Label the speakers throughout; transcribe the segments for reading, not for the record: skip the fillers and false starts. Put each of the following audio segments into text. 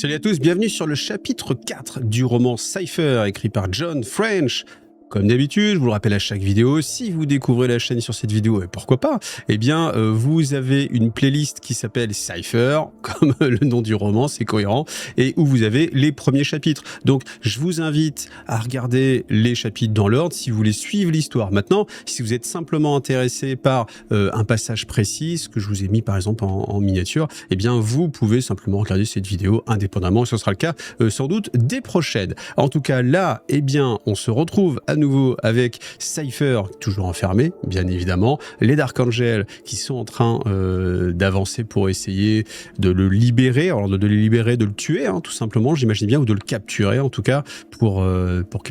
Speaker 1: Salut à tous, bienvenue sur le chapitre 4 du roman Cypher, écrit par John French. Comme d'habitude, je vous le rappelle à chaque vidéo, si vous découvrez la chaîne sur cette vidéo, et pourquoi pas, eh bien, vous avez une playlist qui s'appelle Cypher, comme le nom du roman, c'est cohérent, et où vous avez les premiers chapitres. Donc, je vous invite à regarder les chapitres dans l'ordre si vous voulez suivre l'histoire. Maintenant, si vous êtes simplement intéressé par un passage précis, ce que je vous ai mis par exemple en miniature, eh bien, vous pouvez simplement regarder cette vidéo indépendamment, ce sera le cas sans doute des prochaines. En tout cas, là, eh bien, on se retrouve à nouveau avec Cypher, toujours enfermé, bien évidemment, les Dark Angels qui sont en train d'avancer pour essayer de le libérer, alors de le libérer, de le tuer, hein, tout simplement, j'imagine bien, ou de le capturer, en tout cas, pour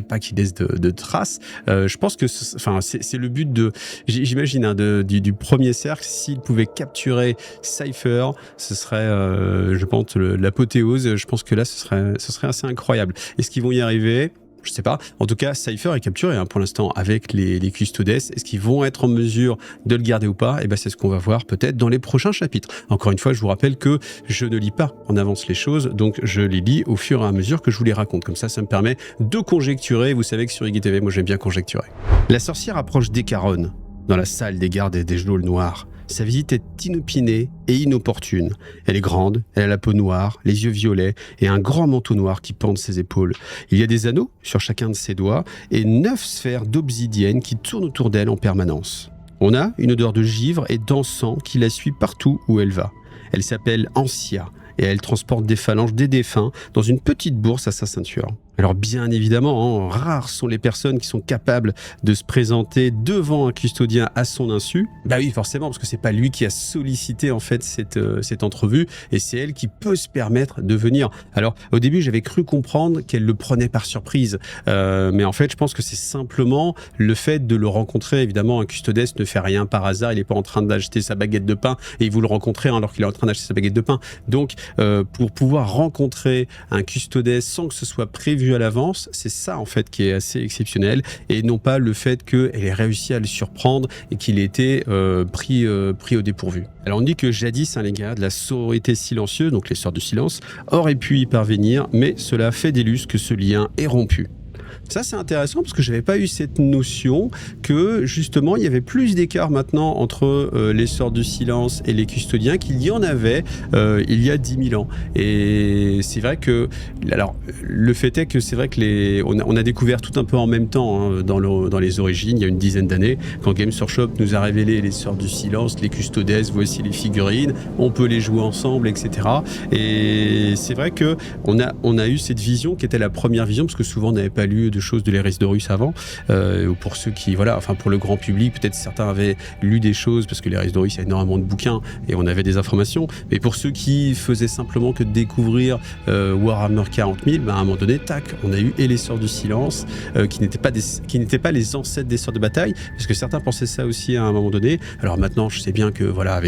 Speaker 1: pas qu'il laisse de traces. Je pense que c'est le but de, j'imagine, hein, du premier cercle. S'il pouvait capturer Cypher, ce serait, je pense, l'apothéose. Je pense que là, ce serait assez incroyable. Est-ce qu'ils vont y arriver ? Je sais pas. En tout cas, Cypher est capturé pour l'instant avec les Custodes. Est-ce qu'ils vont être en mesure de le garder ou pas ? Eh ben, c'est ce qu'on va voir peut-être dans les prochains chapitres. Encore une fois, je vous rappelle que je ne lis pas en avance les choses, donc je les lis au fur et à mesure que je vous les raconte. Comme ça me permet de conjecturer. Vous savez que sur IGTV, moi j'aime bien conjecturer. La sorcière approche d'Ekaron, dans la salle des gardes et des geôles noirs. Sa visite est inopinée et inopportune. Elle est grande, elle a la peau noire, les yeux violets et un grand manteau noir qui pend de ses épaules. Il y a des anneaux sur chacun de ses doigts et 9 sphères d'obsidienne qui tournent autour d'elle en permanence. On a une odeur de givre et d'encens qui la suit partout où elle va. Elle s'appelle Ancia et elle transporte des phalanges des défunts dans une petite bourse à sa ceinture. Alors bien évidemment, rares sont les personnes qui sont capables de se présenter devant un custodien à son insu. Bah oui, forcément, parce que c'est pas lui qui a sollicité en fait cette entrevue, et c'est elle qui peut se permettre de venir. Alors au début, j'avais cru comprendre qu'elle le prenait par surprise, mais en fait, je pense que c'est simplement le fait de le rencontrer. Évidemment, un custodes ne fait rien par hasard, il n'est pas en train d'acheter sa baguette de pain et vous le rencontrez alors qu'il est en train d'acheter sa baguette de pain. Donc, pour pouvoir rencontrer un custodes sans que ce soit prévu à l'avance, c'est ça en fait qui est assez exceptionnel, et non pas le fait qu'elle ait réussi à le surprendre et qu'il ait été pris au dépourvu. Alors on dit que jadis, les gars de la sororité silencieuse, donc les sœurs du silence, auraient pu y parvenir, mais cela fait des lustres que ce lien est rompu. Ça, c'est intéressant parce que je n'avais pas eu cette notion que, justement, il y avait plus d'écart maintenant entre les sœurs du silence et les custodiens qu'il y en avait il y a 10 000 ans. Et c'est vrai que... Alors, le fait est que c'est vrai que on a découvert tout un peu en même temps dans les origines, il y a une dizaine d'années, quand Games Workshop nous a révélé les sœurs du silence, les custodes, voici les figurines, on peut les jouer ensemble, etc. Et c'est vrai que on a eu cette vision qui était la première vision, parce que souvent on n'avait pas lu de choses de l'Hérésie d'Horus avant, ou pour ceux qui, voilà, enfin pour le grand public, peut-être certains avaient lu des choses, parce que l'Hérésie d'Horus, il y a énormément de bouquins, et on avait des informations, mais pour ceux qui faisaient simplement que de découvrir Warhammer 40 000, à un moment donné, tac, on a eu et les Sœurs du Silence, qui n'étaient pas les ancêtres des Sœurs de Bataille, parce que certains pensaient ça aussi à un moment donné. Alors maintenant, je sais bien que, voilà,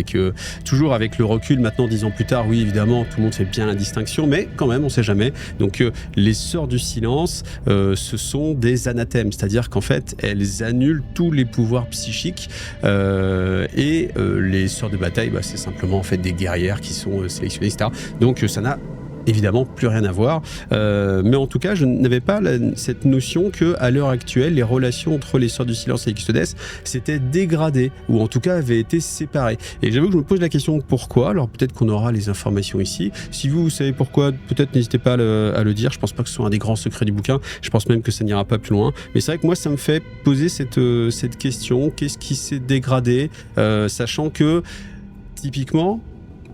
Speaker 1: toujours avec le recul, maintenant 10 ans plus tard, oui, évidemment, tout le monde fait bien la distinction, mais quand même, on sait jamais. Donc les Sœurs du Silence, ce sont des anathèmes, c'est-à-dire qu'en fait, elles annulent tous les pouvoirs psychiques, et les Sœurs de Bataille, c'est simplement en fait des guerrières qui sont sélectionnées, etc. Donc ça n'a évidemment plus rien à voir, mais en tout cas je n'avais pas cette notion que à l'heure actuelle les relations entre les Sœurs du Silence et les Custodes s'étaient dégradées, ou en tout cas avaient été séparées. Et j'avoue que je me pose la question pourquoi. Alors peut-être qu'on aura les informations ici. Si vous savez pourquoi, peut-être n'hésitez pas à le dire. Je pense pas que ce soit un des grands secrets du bouquin, je pense même que ça n'ira pas plus loin, mais c'est vrai que moi ça me fait poser cette question, qu'est-ce qui s'est dégradé, sachant que typiquement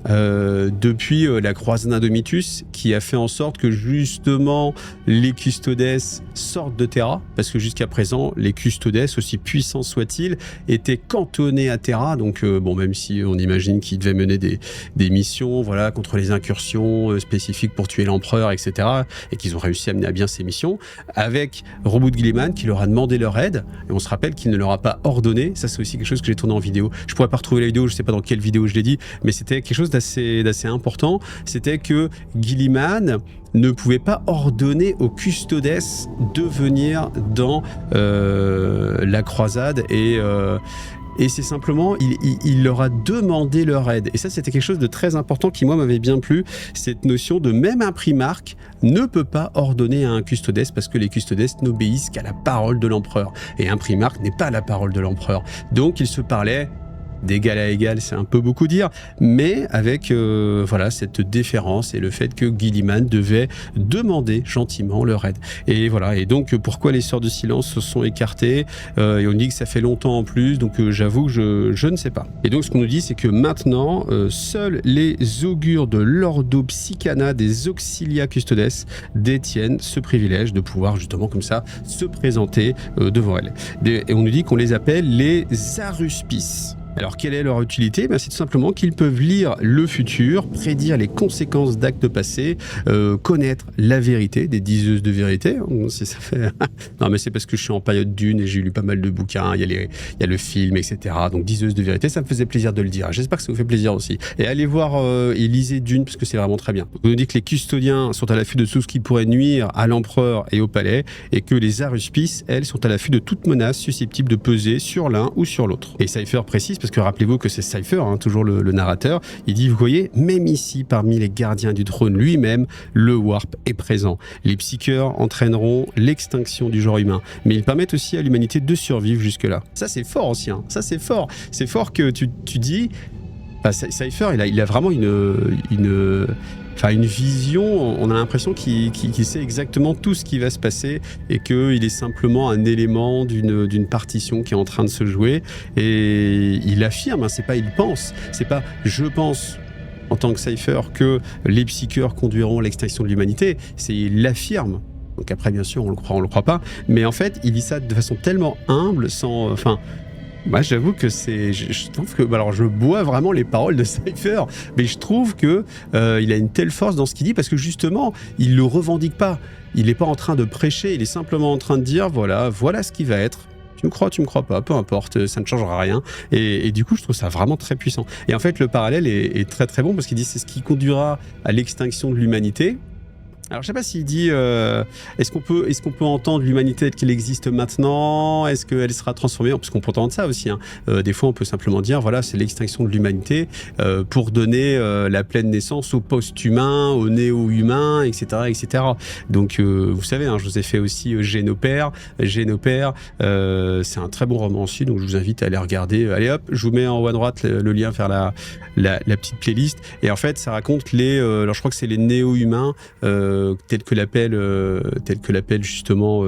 Speaker 1: depuis la croisade Indomitus, qui a fait en sorte que justement les Custodes sortent de Terra, parce que jusqu'à présent les Custodes, aussi puissants soient-ils, étaient cantonnés à Terra. Donc bon, même si on imagine qu'ils devaient mener des missions, voilà, contre les incursions spécifiques pour tuer l'empereur, etc., et qu'ils ont réussi à mener à bien ces missions, avec Roboute Guilliman qui leur a demandé leur aide, et on se rappelle qu'il ne leur a pas ordonné. Ça, c'est aussi quelque chose que j'ai tourné en vidéo. Je pourrais pas retrouver la vidéo, je sais pas dans quelle vidéo je l'ai dit, mais c'était quelque chose d'assez important. C'était que Guilliman ne pouvait pas ordonner aux Custodes de venir dans la croisade, et et c'est simplement, il leur a demandé leur aide. Et ça, c'était quelque chose de très important qui, moi, m'avait bien plu, cette notion de même un primarque ne peut pas ordonner à un custodes parce que les custodes n'obéissent qu'à la parole de l'empereur. Et un primarque n'est pas la parole de l'empereur. Donc, ils se parlaient d'égal à égal, c'est un peu beaucoup dire, mais avec voilà, cette déférence et le fait que Guilliman devait demander gentiment leur aide. Et voilà, et donc pourquoi les Sœurs de Silence se sont écartées, et on dit que ça fait longtemps en plus, donc j'avoue que je ne sais pas. Et donc ce qu'on nous dit, c'est que maintenant, seuls les augures de l'Ordo Psychana des Auxilia Custodes détiennent ce privilège de pouvoir justement comme ça se présenter devant elles. Et on nous dit qu'on les appelle les Aruspices. Alors, quelle est leur utilité? C'est tout simplement qu'ils peuvent lire le futur, prédire les conséquences d'actes passés, connaître la vérité, des diseuses de vérité. Si ça fait... non, mais c'est parce que je suis en période Dune et j'ai lu pas mal de bouquins, il y a le film, etc. Donc, diseuses de vérité, ça me faisait plaisir de le dire. J'espère que ça vous fait plaisir aussi. Et allez voir et lisez Dune parce que c'est vraiment très bien. On nous dit que les custodiens sont à l'affût de tout ce qui pourrait nuire à l'empereur et au palais, et que les Aruspices, elles, sont à l'affût de toute menace susceptible de peser sur l'un ou sur l'autre. Et Cypher précise, parce que rappelez-vous que c'est Cypher, toujours le narrateur, il dit, vous voyez, même ici, parmi les gardiens du trône lui-même, le warp est présent. Les psycheurs entraîneront l'extinction du genre humain, mais ils permettent aussi à l'humanité de survivre jusque-là. Ça, c'est fort aussi, ça, c'est fort. C'est fort que tu dis... Cypher, il a vraiment une vision, on a l'impression qu'il sait exactement tout ce qui va se passer et qu'il est simplement un élément d'une partition qui est en train de se jouer. Et il affirme, c'est pas il pense, c'est pas je pense en tant que Cypher que les psycheurs conduiront à l'extinction de l'humanité, c'est il l'affirme. Donc après, bien sûr, on le croit pas, mais en fait, il dit ça de façon tellement humble, sans... Moi, j'avoue que je trouve que, alors je bois vraiment les paroles de Cypher, mais je trouve que il a une telle force dans ce qu'il dit parce que justement, il le revendique pas. Il n'est pas en train de prêcher, il est simplement en train de dire voilà ce qui va être. Tu me crois pas, peu importe, ça ne changera rien. Et du coup, je trouve ça vraiment très puissant. Et en fait, le parallèle est très très bon parce qu'il dit c'est ce qui conduira à l'extinction de l'humanité. Alors, je sais pas s'il dit est-ce qu'on peut entendre l'humanité telle qu'elle existe maintenant? Est-ce qu'elle sera transformée? Parce qu'on peut entendre ça aussi. Des fois, on peut simplement dire voilà, c'est l'extinction de l'humanité pour donner la pleine naissance au post-humain, au néo-humain, etc., etc. Donc, vous savez, je vous ai fait aussi Génopère. Génopère, c'est un très bon roman aussi, donc je vous invite à aller regarder. Allez hop, je vous mets en haut à droite le lien vers la petite playlist. Et en fait, ça raconte alors je crois que c'est les néo-humains. Tel que l'appelle justement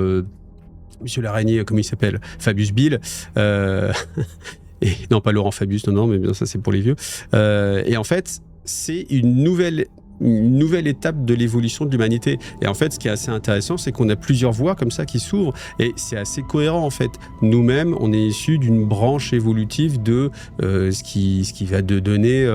Speaker 1: Monsieur l'araignée, comment il s'appelle, Fabius Bill, et non pas Laurent Fabius, non mais bien ça c'est pour les vieux, et en fait c'est une nouvelle étape de l'évolution de l'humanité. Et en fait, ce qui est assez intéressant, c'est qu'on a plusieurs voies comme ça qui s'ouvrent et c'est assez cohérent en fait. Nous-mêmes, on est issus d'une branche évolutive de ce qui va donner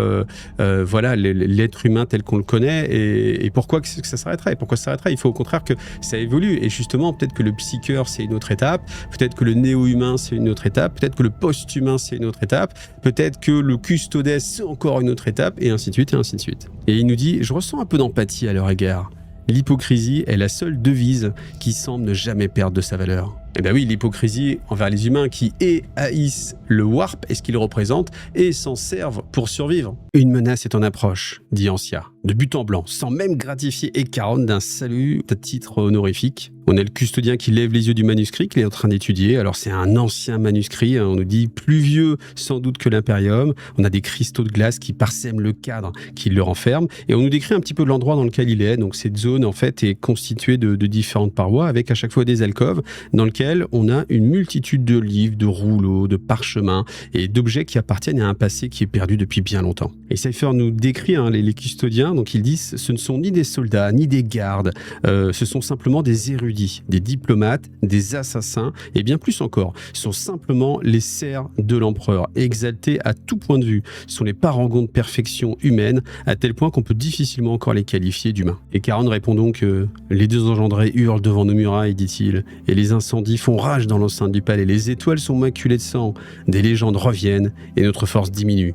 Speaker 1: voilà l'être humain tel qu'on le connaît et pourquoi que ça s'arrêterait. Pourquoi ça s'arrêterait? Il faut au contraire que ça évolue et justement peut-être que le psycheur c'est une autre étape, peut-être que le néo-humain c'est une autre étape, peut-être que le post-humain c'est une autre étape, peut-être que le custodes c'est encore une autre étape et ainsi de suite et ainsi de suite. Et il nous dit je ressens un peu d'empathie à leur égard. L'hypocrisie est la seule devise qui semble ne jamais perdre de sa valeur. Eh bien oui, l'hypocrisie envers les humains qui haïssent le warp et ce qu'il représente et s'en servent pour survivre. Une menace est en approche, dit Ancia, de but en blanc, sans même gratifier Ekaron d'un salut à titre honorifique. On a le custodien qui lève les yeux du manuscrit qu'il est en train d'étudier. Alors c'est un ancien manuscrit, on nous dit plus vieux sans doute que l'Imperium. On a des cristaux de glace qui parsèment le cadre, qui le renferment. Et on nous décrit un petit peu l'endroit dans lequel il est. Donc cette zone en fait est constituée de différentes parois avec à chaque fois des alcôves dans lesquelles on a une multitude de livres, de rouleaux, de parchemins et d'objets qui appartiennent à un passé qui est perdu depuis bien longtemps. Et Cypher nous décrit les custodiens, donc ils disent ce ne sont ni des soldats, ni des gardes, ce sont simplement des érudits, des diplomates, des assassins et bien plus encore. Ce sont simplement les serfs de l'empereur, exaltés à tout point de vue. Ce sont les parangons de perfection humaine, à tel point qu'on peut difficilement encore les qualifier d'humains. Et Caron répond donc les deux engendrés hurlent devant nos murailles, dit-il, et les incendies font rage dans l'enceinte du palais. Les étoiles sont maculées de sang, des légendes reviennent et notre force diminue.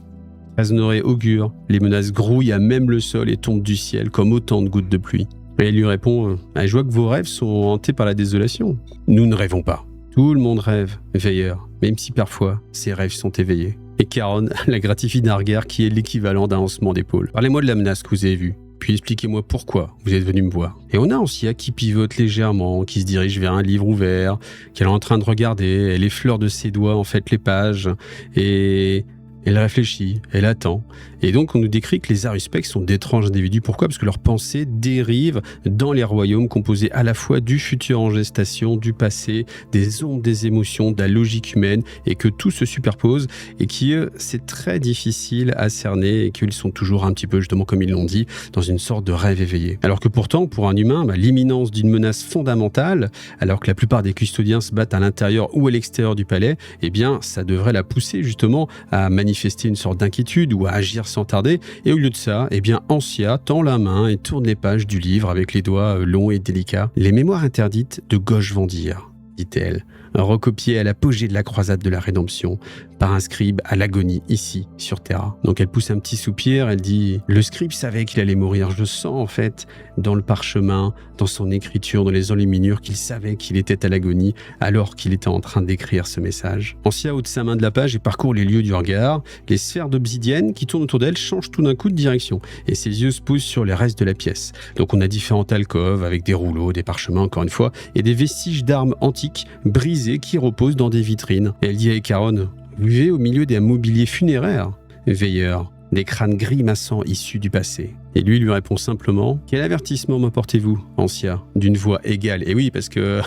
Speaker 1: Aznoré augure, les menaces grouillent à même le sol et tombent du ciel comme autant de gouttes de pluie. Et il lui répond je vois que vos rêves sont hantés par la désolation. Nous ne rêvons pas. Tout le monde rêve, veilleur, même si parfois ses rêves sont éveillés. Et Charon la gratifie d'un regard qui est l'équivalent d'un haussement d'épaule. Parlez-moi de la menace que vous avez vue, puis expliquez-moi pourquoi vous êtes venu me voir. Et on a Ancia qui pivote légèrement, qui se dirige vers un livre ouvert, qu'elle est en train de regarder, elle effleure de ses doigts en fait les pages, et elle réfléchit, elle attend. Et donc on nous décrit que les Aruspèques sont d'étranges individus. Pourquoi? Parce que leurs pensées dérivent dans les royaumes composés à la fois du futur en gestation, du passé, des ombres des émotions, de la logique humaine, et que tout se superpose, et qui, c'est très difficile à cerner, et qu'ils sont toujours un petit peu, justement comme ils l'ont dit, dans une sorte de rêve éveillé. Alors que pourtant, pour un humain, l'imminence d'une menace fondamentale, alors que la plupart des custodiens se battent à l'intérieur ou à l'extérieur du palais, eh bien, ça devrait la pousser justement à manifester une sorte d'inquiétude ou à agir sans tarder. Et au lieu de ça, eh bien, Ancia tend la main et tourne les pages du livre avec les doigts longs et délicats. « Les mémoires interdites de Gauche-Vendir », dit-elle, recopiées à l'apogée de la croisade de la rédemption par un scribe à l'agonie ici sur Terra. Donc elle pousse un petit soupir, elle dit « Le scribe savait qu'il allait mourir, je sens en fait dans le parchemin, dans son écriture, dans les enluminures qu'il savait qu'il était à l'agonie alors qu'il était en train d'écrire ce message. » Ancia ôte sa main de la page et parcourt les lieux du regard. Les sphères d'obsidienne qui tournent autour d'elle changent tout d'un coup de direction et ses yeux se posent sur les restes de la pièce. Donc on a différentes alcôves avec des rouleaux, des parchemins encore une fois et des vestiges d'armes antiques brisées qui reposent dans des vitrines. Et elle dit à Charon « Vous vivez au milieu d'un mobilier funéraire, veilleur, des crânes grimaçants issus du passé. » Et lui répond simplement « Quel avertissement m'apportez-vous, Ancia ?» d'une voix égale. Et oui, parce que...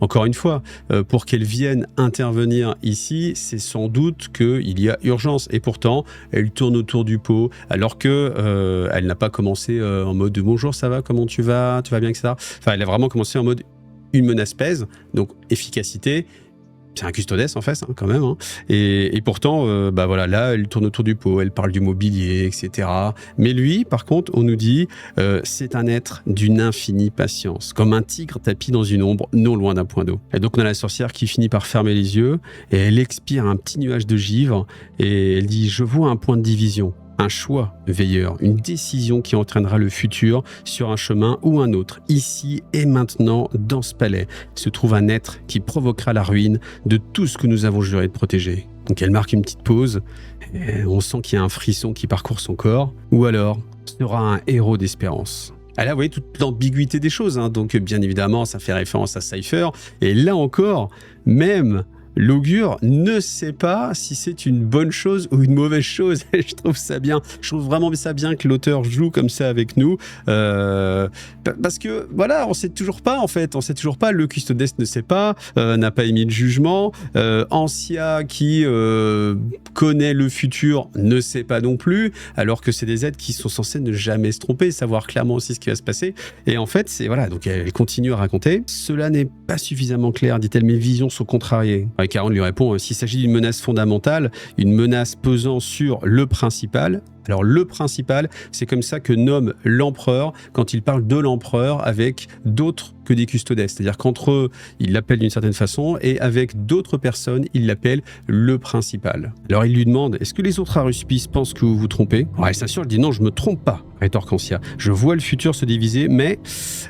Speaker 1: Encore une fois, pour qu'elle vienne intervenir ici, c'est sans doute qu'il y a urgence. Et pourtant, elle tourne autour du pot, alors que elle n'a pas commencé en mode « Bonjour, ça va, comment tu vas bien, etc. » Enfin, elle a vraiment commencé en mode « Une menace pèse », donc efficacité. C'est un custodes en fait, quand même. Hein. Et pourtant, voilà, là, elle tourne autour du pot, elle parle du mobilier, etc. Mais lui, par contre, on nous dit, c'est un être d'une infinie patience, comme un tigre tapi dans une ombre, non loin d'un point d'eau. Et donc, on a la sorcière qui finit par fermer les yeux, et elle expire un petit nuage de givre, et elle dit, je vois un point de division. Un choix, veilleur, une décision qui entraînera le futur sur un chemin ou un autre. Ici et maintenant, dans ce palais, se trouve un être qui provoquera la ruine de tout ce que nous avons juré de protéger. Donc elle marque une petite pause, et on sent qu'il y a un frisson qui parcourt son corps, ou alors sera un héros d'espérance. Ah là, vous voyez toute l'ambiguïté des choses, hein. Donc bien évidemment, ça fait référence à Cypher, et là encore, même... l'augure ne sait pas si c'est une bonne chose ou une mauvaise chose. Je trouve ça bien. Je trouve vraiment ça bien que l'auteur joue comme ça avec nous. Parce que, voilà, on sait toujours pas, en fait. On sait toujours pas. Le custodes ne sait pas, n'a pas émis de jugement. Ancia, qui connaît le futur, ne sait pas non plus. Alors que c'est des êtres qui sont censés ne jamais se tromper, savoir clairement aussi ce qui va se passer. Et en fait, c'est voilà. Donc, elle continue à raconter. Cela n'est pas suffisamment clair, dit-elle. Mes visions sont contrariées. Et Charon lui répond, s'il s'agit d'une menace fondamentale, une menace pesant sur le principal, alors le principal, c'est comme ça que nomme l'empereur quand il parle de l'empereur avec d'autres que des custodes. C'est-à-dire qu'entre eux, il l'appelle d'une certaine façon et avec d'autres personnes, il l'appelle le principal. Alors il lui demande, est-ce que les autres aruspices pensent que vous vous trompez? Alors elle s'assure, elle dit non, je me trompe pas, rétorque Ancia. Je vois le futur se diviser, mais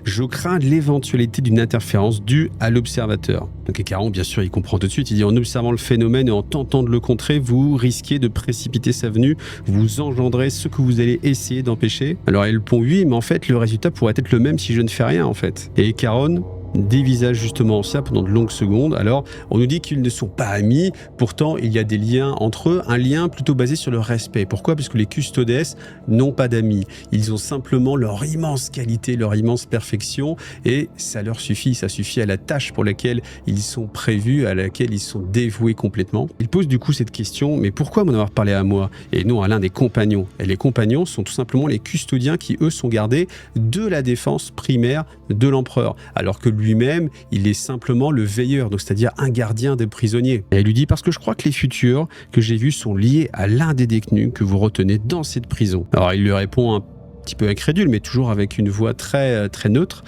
Speaker 1: je crains l'éventualité d'une interférence due à l'observateur. Donc Charon, bien sûr, il comprend tout de suite. Il dit, en observant le phénomène et en tentant de le contrer, vous risquez de précipiter sa venue, vous engendrez ce que vous allez essayer d'empêcher. Alors elle répond oui, mais en fait, le résultat pourrait être le même si je ne fais rien, en fait. Et Charon dévisage justement Ancia pendant de longues secondes. Alors, on nous dit qu'ils ne sont pas amis, pourtant il y a des liens entre eux, un lien plutôt basé sur le respect. Pourquoi? Parce que les custodes n'ont pas d'amis. Ils ont simplement leur immense qualité, leur immense perfection, et ça leur suffit, ça suffit à la tâche pour laquelle ils sont prévus, à laquelle ils sont dévoués complètement. Il pose du coup cette question, mais pourquoi m'en avoir parlé à moi et non à l'un des compagnons? Et les compagnons sont tout simplement les custodiens qui, eux, sont gardés de la défense primaire de l'empereur, alors que lui-même, il est simplement le veilleur, donc c'est-à-dire un gardien des prisonniers. Et elle lui dit, parce que je crois que les futurs que j'ai vus sont liés à l'un des détenus que vous retenez dans cette prison. Alors il lui répond un petit peu incrédule, mais toujours avec une voix très neutre.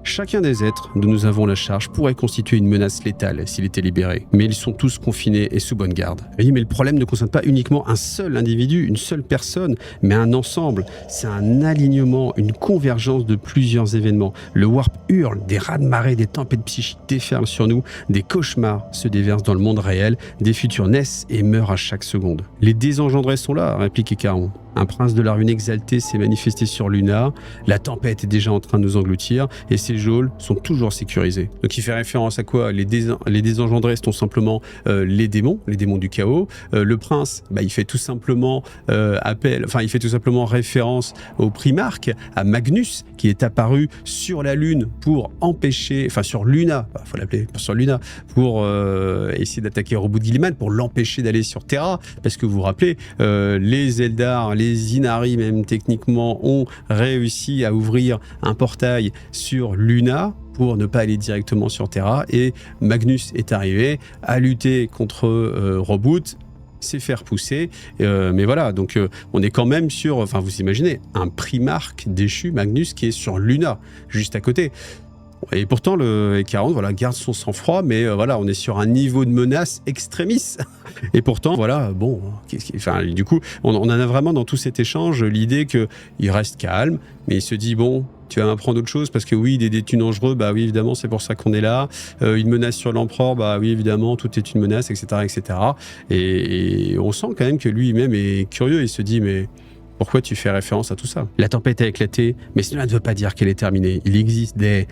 Speaker 1: Chacun des êtres dont nous avons la charge pourrait constituer une menace létale s'il était libéré. Mais ils sont tous confinés et sous bonne garde. Oui, mais le problème ne concerne pas uniquement un seul individu, une seule personne, mais un ensemble. C'est un alignement, une convergence de plusieurs événements. Le warp hurle, des raz-de-marée, des tempêtes psychiques déferlent sur nous, des cauchemars se déversent dans le monde réel, des futurs naissent et meurent à chaque seconde. Les désengendrés sont là, répliquait Charon. Un prince de la rune exalté s'est manifesté sur Luna, la tempête est déjà en train de nous engloutir et ces geôles sont toujours sécurisées. Donc il fait référence à quoi? Les désengendrés sont simplement les démons du chaos. Le prince, il fait tout simplement référence au primarque, à Magnus, qui est apparu sur la Lune pour empêcher, sur Luna, faut l'appeler sur Luna, pour essayer d'attaquer Robout Guilliman, pour l'empêcher d'aller sur Terra, parce que vous vous rappelez, les Eldar, les Inari même techniquement ont réussi à ouvrir un portail sur Luna pour ne pas aller directement sur Terra, et Magnus est arrivé à lutter contre Robout, s'est fait repousser, mais voilà, donc on est quand même sur, vous imaginez, un primarque déchu, Magnus, qui est sur Luna, juste à côté. Et pourtant, le Charon garde son sang-froid, mais on est sur un niveau de menace extrémiste. Et pourtant, du coup, on en a vraiment dans tout cet échange l'idée qu'il reste calme, mais il se dit, bon, tu vas m'apprendre autre chose, parce que oui, il est détenu dangereux, oui, évidemment, c'est pour ça qu'on est là. Une menace sur l'empereur, oui, évidemment, tout est une menace, etc., etc. Et on sent quand même que lui-même est curieux, il se dit, mais pourquoi tu fais référence à tout ça? La tempête a éclaté, mais cela ne veut pas dire qu'elle est terminée. Il existe des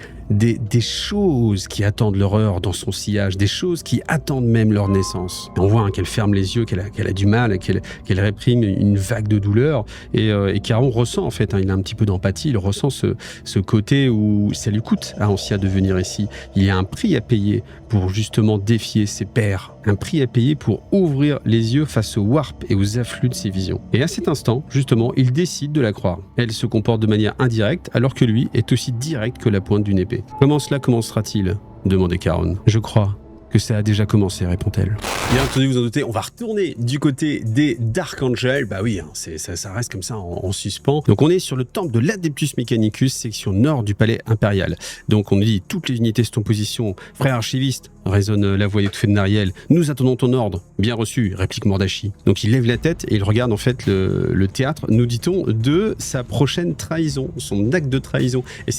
Speaker 1: choses qui attendent l'horreur dans son sillage, des choses qui attendent même leur naissance. Et on voit qu'elle ferme les yeux, qu'elle a du mal, qu'elle réprime une vague de douleur. Et Charon ressent, en fait, il a un petit peu d'empathie, il ressent ce côté où ça lui coûte à Ancia de venir ici. Il y a un prix à payer pour justement défier ses pairs, un prix à payer pour ouvrir les yeux face au warp et aux afflux de ses visions. Et à cet instant, justement, il décide de la croire. Elle se comporte de manière indirecte, alors que lui est aussi direct que la pointe d'une épée. Comment cela commencera-t-il? Demandait Charon. Je crois que ça a déjà commencé, répond-elle. Bien entendu, vous en doutez, on va retourner du côté des Dark Angels. Oui, ça reste comme ça en suspens. Donc on est sur le temple de l'Adeptus Mechanicus, section nord du palais impérial. Donc on nous dit, toutes les unités sont en position. Frère archiviste, résonne la voix étouffée de Nariel. Nous attendons ton ordre. Bien reçu, réplique Mordachi. Donc il lève la tête et il regarde en fait le théâtre, nous dit-on, de sa prochaine trahison, son acte de trahison. Et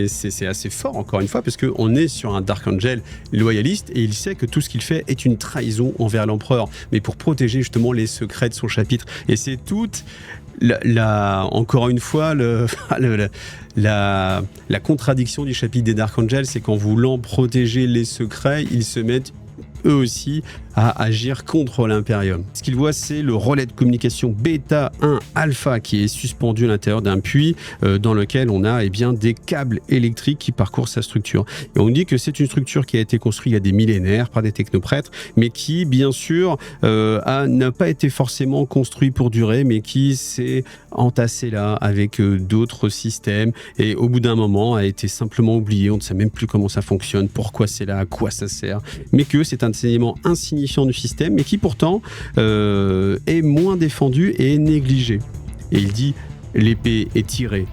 Speaker 1: c'est assez fort, encore une fois, parce qu'on est sur un Dark Angel loyaliste et il sait que tout ce qu'il fait est une trahison envers l'empereur, mais pour protéger justement les secrets de son chapitre. Et c'est toute encore une fois, la contradiction du chapitre des Dark Angels, c'est qu'en voulant protéger les secrets, ils se mettent eux aussi à agir contre l'Imperium. Ce qu'ils voient, c'est le relais de communication Beta 1 Alpha qui est suspendu à l'intérieur d'un puits dans lequel on a des câbles électriques qui parcourent sa structure. Et on dit que c'est une structure qui a été construite il y a des millénaires par des technoprêtres, mais qui, bien sûr, n'a pas été forcément construit pour durer, mais qui s'est entassé là avec d'autres systèmes et au bout d'un moment a été simplement oublié. On ne sait même plus comment ça fonctionne, pourquoi c'est là, à quoi ça sert, mais que c'est un élément insignifiant du système, mais qui pourtant est moins défendu et négligé. Et il dit, l'épée est tirée.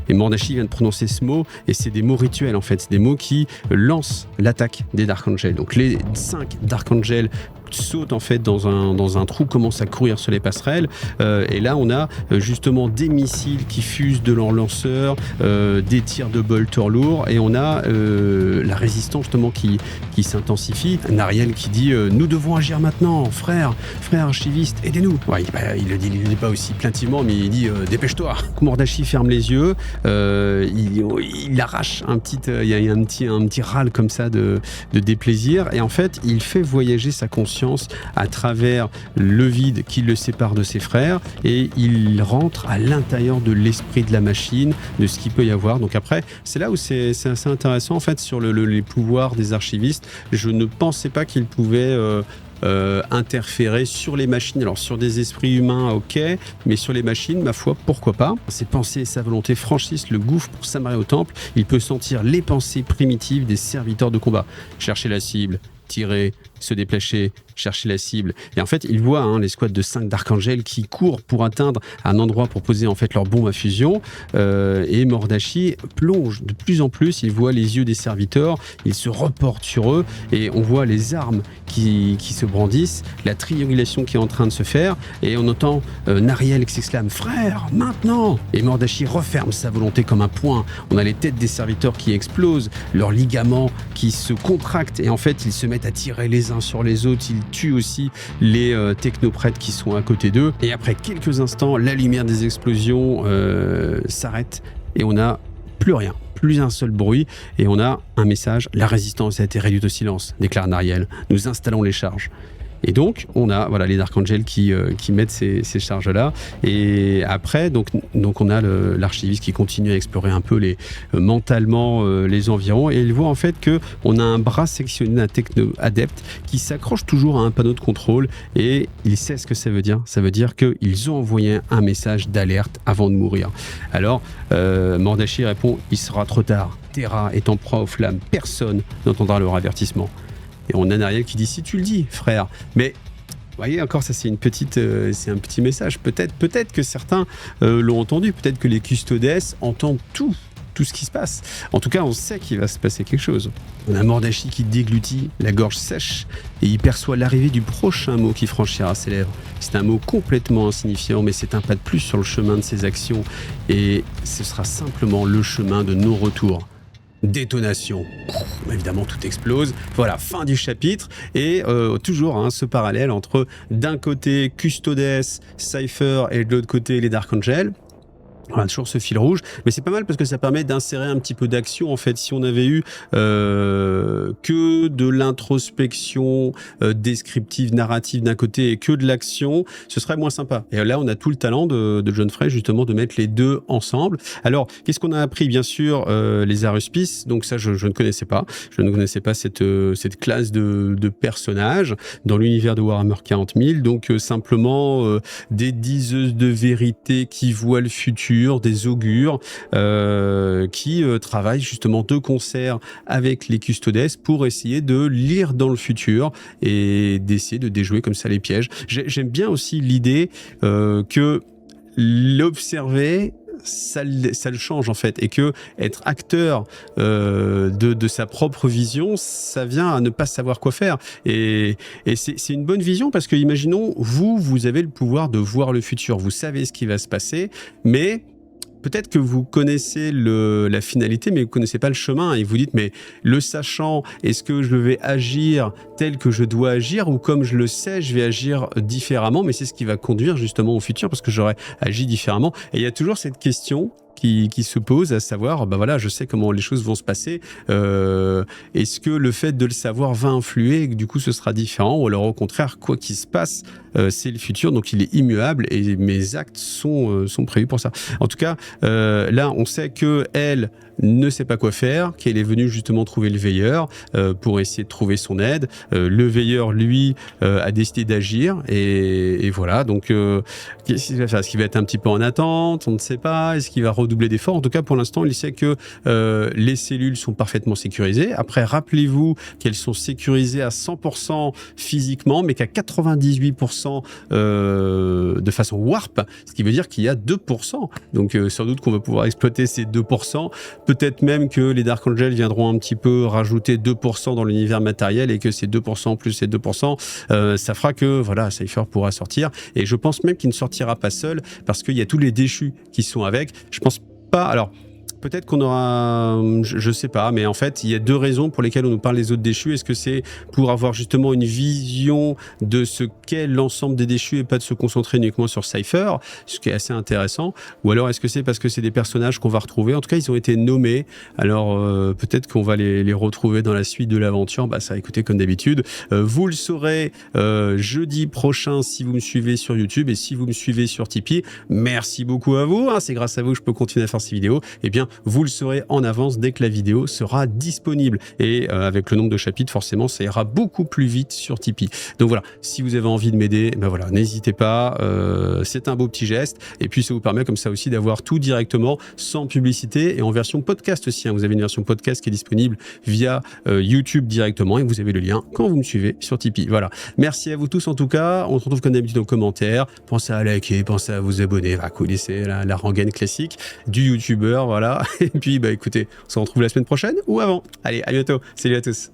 Speaker 1: Et Mordachi vient de prononcer ce mot, et c'est des mots rituels en fait, c'est des mots qui lancent l'attaque des Dark Angels. Donc les 5 Dark Angels sautent en fait dans un trou, commencent à courir sur les passerelles, et là on a justement des missiles qui fusent de leurs lanceurs, des tirs de bolters lourds, et on a la résistance justement qui s'intensifie. Nariel qui dit nous devons agir maintenant, frère archiviste, aidez-nous. Ouais, il le dit pas aussi plaintivement, mais il dit dépêche-toi. Mordachi ferme les yeux, il arrache un petit râle comme ça de déplaisir, et en fait il fait voyager sa conscience à travers le vide qui le sépare de ses frères, et il rentre à l'intérieur de l'esprit de la machine, de ce qu'il peut y avoir. Donc après, c'est là où c'est assez intéressant en fait sur les pouvoirs des archivistes. Je ne pensais pas qu'ils pouvaient interférer sur les machines. Alors sur des esprits humains, ok, mais sur les machines, ma foi, pourquoi pas. Ses pensées et sa volonté franchissent le gouffre pour s'amarrer au temple. Il peut sentir les pensées primitives des serviteurs de combat. Chercher la cible, tirer, se déplacer, chercher la cible. Et en fait, il voit hein, les squads de 5 Dark Angel qui courent pour atteindre un endroit pour poser en fait leur bombe à fusion. Et Mordachi plonge de plus en plus. Il voit les yeux des serviteurs, il se reporte sur eux et on voit les armes qui se brandissent, la triangulation qui est en train de se faire et on entend Nariel qui s'exclame « Frère, maintenant !» Et Mordachi referme sa volonté comme un poing. On a les têtes des serviteurs qui explosent, leurs ligaments qui se contractent et en fait ils se mettent à tirer les uns sur les autres. Ils tuent aussi les technoprêtres qui sont à côté d'eux et après quelques instants, la lumière des explosions s'arrête et on n'a plus rien. Plus un seul bruit et on a un message. La résistance a été réduite au silence, déclare Nariel. Nous installons les charges. Et donc, on a voilà, les Dark Angel qui mettent ces charges-là. Et après, donc on a l'archiviste qui continue à explorer un peu mentalement les environs. Et il voit en fait qu'on a un bras sectionné d'un techno-adepte qui s'accroche toujours à un panneau de contrôle. Et il sait ce que ça veut dire. Ça veut dire qu'ils ont envoyé un message d'alerte avant de mourir. Alors, Mordachi répond « Il sera trop tard. Terra est en proie aux flammes. Personne n'entendra leur avertissement. » Et on a Nariel qui dit « Si tu le dis, frère. » Mais, vous voyez, encore, ça, c'est un petit message. Peut-être que certains l'ont entendu. Peut-être que les custodes entendent tout ce qui se passe. En tout cas, on sait qu'il va se passer quelque chose. On a Mordachi qui déglutit, la gorge sèche, et il perçoit l'arrivée du prochain mot qui franchira ses lèvres. C'est un mot complètement insignifiant, mais c'est un pas de plus sur le chemin de ses actions. Et ce sera simplement le chemin de non-retour. Détonation. Évidemment, tout explose. Voilà, fin du chapitre. Et toujours hein, ce parallèle entre d'un côté Custodes, Cypher et de l'autre côté les Dark Angel. Voilà, toujours ce fil rouge, mais c'est pas mal parce que ça permet d'insérer un petit peu d'action. En fait, si on avait eu que de l'introspection descriptive, narrative d'un côté et que de l'action, ce serait moins sympa. Et là, on a tout le talent de John Frey, justement, de mettre les deux ensemble. Alors, qu'est-ce qu'on a appris? Bien sûr, les Aruspices. Donc ça, je ne connaissais pas. Je ne connaissais pas cette classe de personnages dans l'univers de Warhammer 40 000. Donc, simplement des diseuses de vérité qui voient le futur, des augures qui travaillent justement de concert avec les custodes pour essayer de lire dans le futur et d'essayer de déjouer comme ça les pièges. J'aime bien aussi l'idée que l'observer, ça le change en fait, et que être acteur de sa propre vision, ça vient à ne pas savoir quoi faire. Et c'est une bonne vision parce que imaginons, vous avez le pouvoir de voir le futur, vous savez ce qui va se passer, mais peut-être que vous connaissez la finalité, mais vous ne connaissez pas le chemin. Et vous dites, mais le sachant, est-ce que je vais agir tel que je dois agir ou comme je le sais, je vais agir différemment? Mais c'est ce qui va conduire justement au futur parce que j'aurais agi différemment. Et il y a toujours cette question qui se pose, à savoir, bah voilà, je sais comment les choses vont se passer. Est-ce que le fait de le savoir va influer et que du coup ce sera différent, ou alors au contraire, quoi qu'il se passe, c'est le futur, donc il est immuable et mes actes sont prévus pour ça. En tout cas, là, on sait que elle ne sait pas quoi faire, qu'elle est venue justement trouver le veilleur pour essayer de trouver son aide. Le veilleur, lui, a décidé d'agir et voilà. Donc, qu'est-ce qu'il va faire? Est-ce qu'il va être un petit peu en attente? On ne sait pas. Est-ce qu'il va redoubler d'efforts? En tout cas, pour l'instant, il sait que les cellules sont parfaitement sécurisées. Après, rappelez-vous qu'elles sont sécurisées à 100% physiquement, mais qu'à 98% de façon warp, ce qui veut dire qu'il y a 2%. Donc, sans doute qu'on va pouvoir exploiter ces 2%. Peut-être même que les Dark Angels viendront un petit peu rajouter 2% dans l'univers matériel et que ces 2% plus ces 2%, ça fera que voilà, Cypher pourra sortir. Et je pense même qu'il ne sortira pas seul parce qu'il y a tous les déchus qui sont avec. Je pense pas... Alors, peut-être qu'on aura... Je sais pas, mais en fait, il y a deux raisons pour lesquelles on nous parle des autres déchus. Est-ce que c'est pour avoir justement une vision de ce qu'est l'ensemble des déchus et pas de se concentrer uniquement sur Cypher, ce qui est assez intéressant? Ou alors est-ce que c'est parce que c'est des personnages qu'on va retrouver? En tout cas, ils ont été nommés. Alors, peut-être qu'on va les retrouver dans la suite de l'aventure. Bah, ça, écoutez, comme d'habitude. Vous le saurez jeudi prochain si vous me suivez sur YouTube et si vous me suivez sur Tipeee. Merci beaucoup à vous. Hein, c'est grâce à vous que je peux continuer à faire ces vidéos. Eh bien, vous le saurez en avance dès que la vidéo sera disponible. Et avec le nombre de chapitres, forcément, ça ira beaucoup plus vite sur Tipeee. Donc voilà, si vous avez envie de m'aider, ben voilà, n'hésitez pas, c'est un beau petit geste. Et puis ça vous permet comme ça aussi d'avoir tout directement, sans publicité et en version podcast aussi. Hein. Vous avez une version podcast qui est disponible via YouTube directement et vous avez le lien quand vous me suivez sur Tipeee. Voilà, merci à vous tous en tout cas. On se retrouve comme d'habitude en commentaire. Pensez à liker, pensez à vous abonner. Va coulisser la rengaine classique du youtubeur, voilà. Et puis bah écoutez, on se retrouve la semaine prochaine ou avant. Allez, à bientôt. Salut à tous.